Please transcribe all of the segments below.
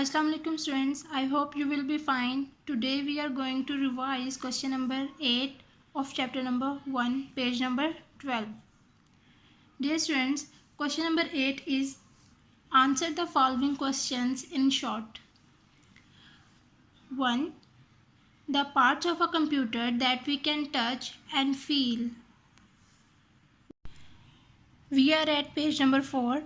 Assalamu alaikum students, I hope you will be fine. Today we are going to revise question number 8 of chapter number 1, page number 12. Dear students, question number 8 is answer the following questions in short. 1. The parts of a computer that we can touch and feel. We are at page number 4.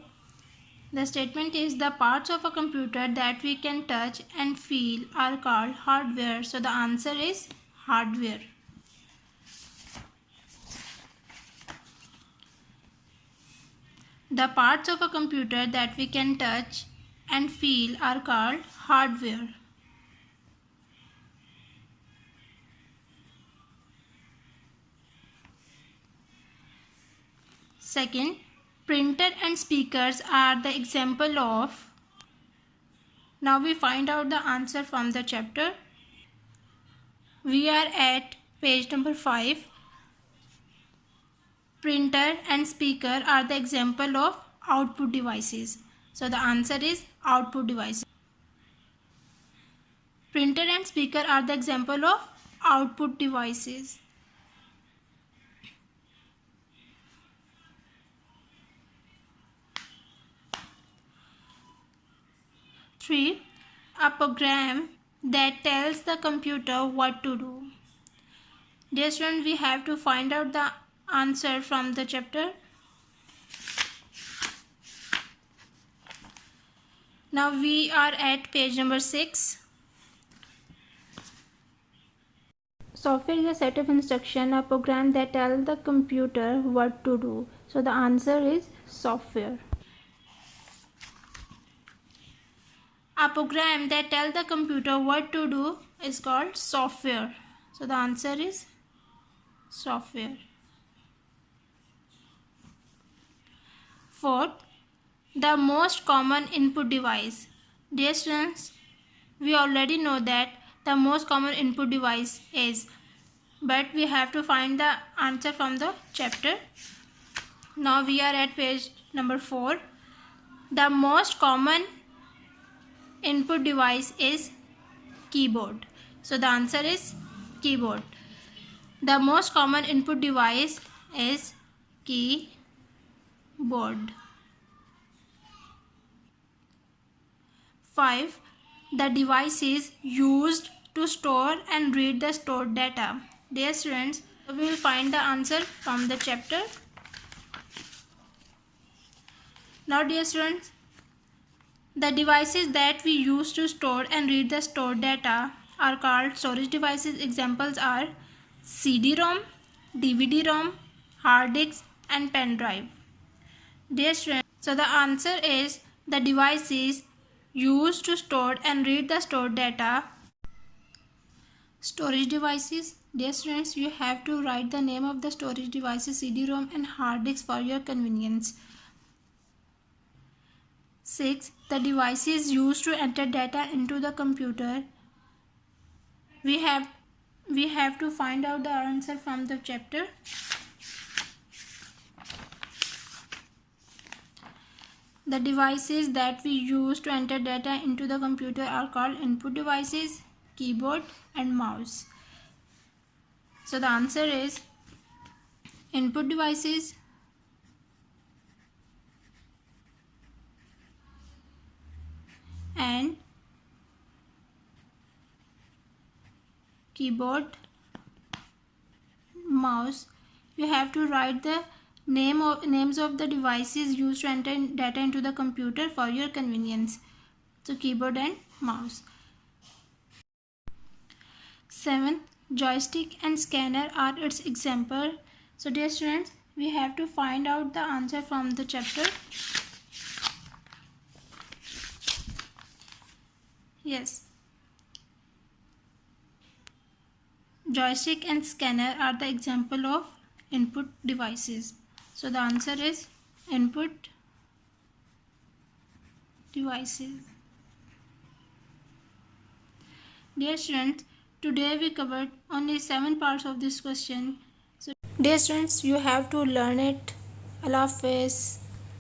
The statement is the parts of a computer that we can touch and feel are called hardware. So the answer is hardware. The parts of a computer that we can touch and feel are called hardware. Second, printer and speakers are the example of. Now we find out the answer from the chapter. We are at page number 5. Printer and speaker are the example of output devices. So the answer is output devices. Printer and speaker are the example of output devices. Three, a program that tells the computer what to do. Dear students, we have to find out the answer from the chapter. Now we are at page number 6. Software is a set of instructions, a program that tells the computer what to do. So the answer is software. A program that tells the computer what to do is called software. So the answer is software. Fourth, the most common input device. Dear students, we already know that the most common input device is, but we have to find the answer from the chapter. Now we are at page number 4. The most common input device is keyboard. So the answer is keyboard. The most common input device is keyboard. 5. The device is used to store and read the stored data. Dear students, we will find the answer from the chapter. Now dear students, the devices that we use to store and read the stored data are called storage devices. Examples are CD-ROM, DVD-ROM, hard disk and pen drive. Dear students, so the answer is the devices used to store and read the stored data. Storage devices. Dear students, you have to write the name of the storage devices CD-ROM and hard disk for your convenience. 6. The devices used to enter data into the computer. We have to find out the answer from the chapter. The devices that we use to enter data into the computer are called input devices, keyboard and mouse. So the answer is input devices, and keyboard, mouse. You have to write the names of the devices used to enter data into the computer for your convenience. So keyboard and mouse. 7. Joystick and scanner are its example. So dear students, we have to find out the answer from the chapter. Yes. Joystick and scanner are the example of input devices. So the answer is input devices. Dear students, today we covered only 7 parts of this question. So dear students, you have to learn it. Allah Hafiz.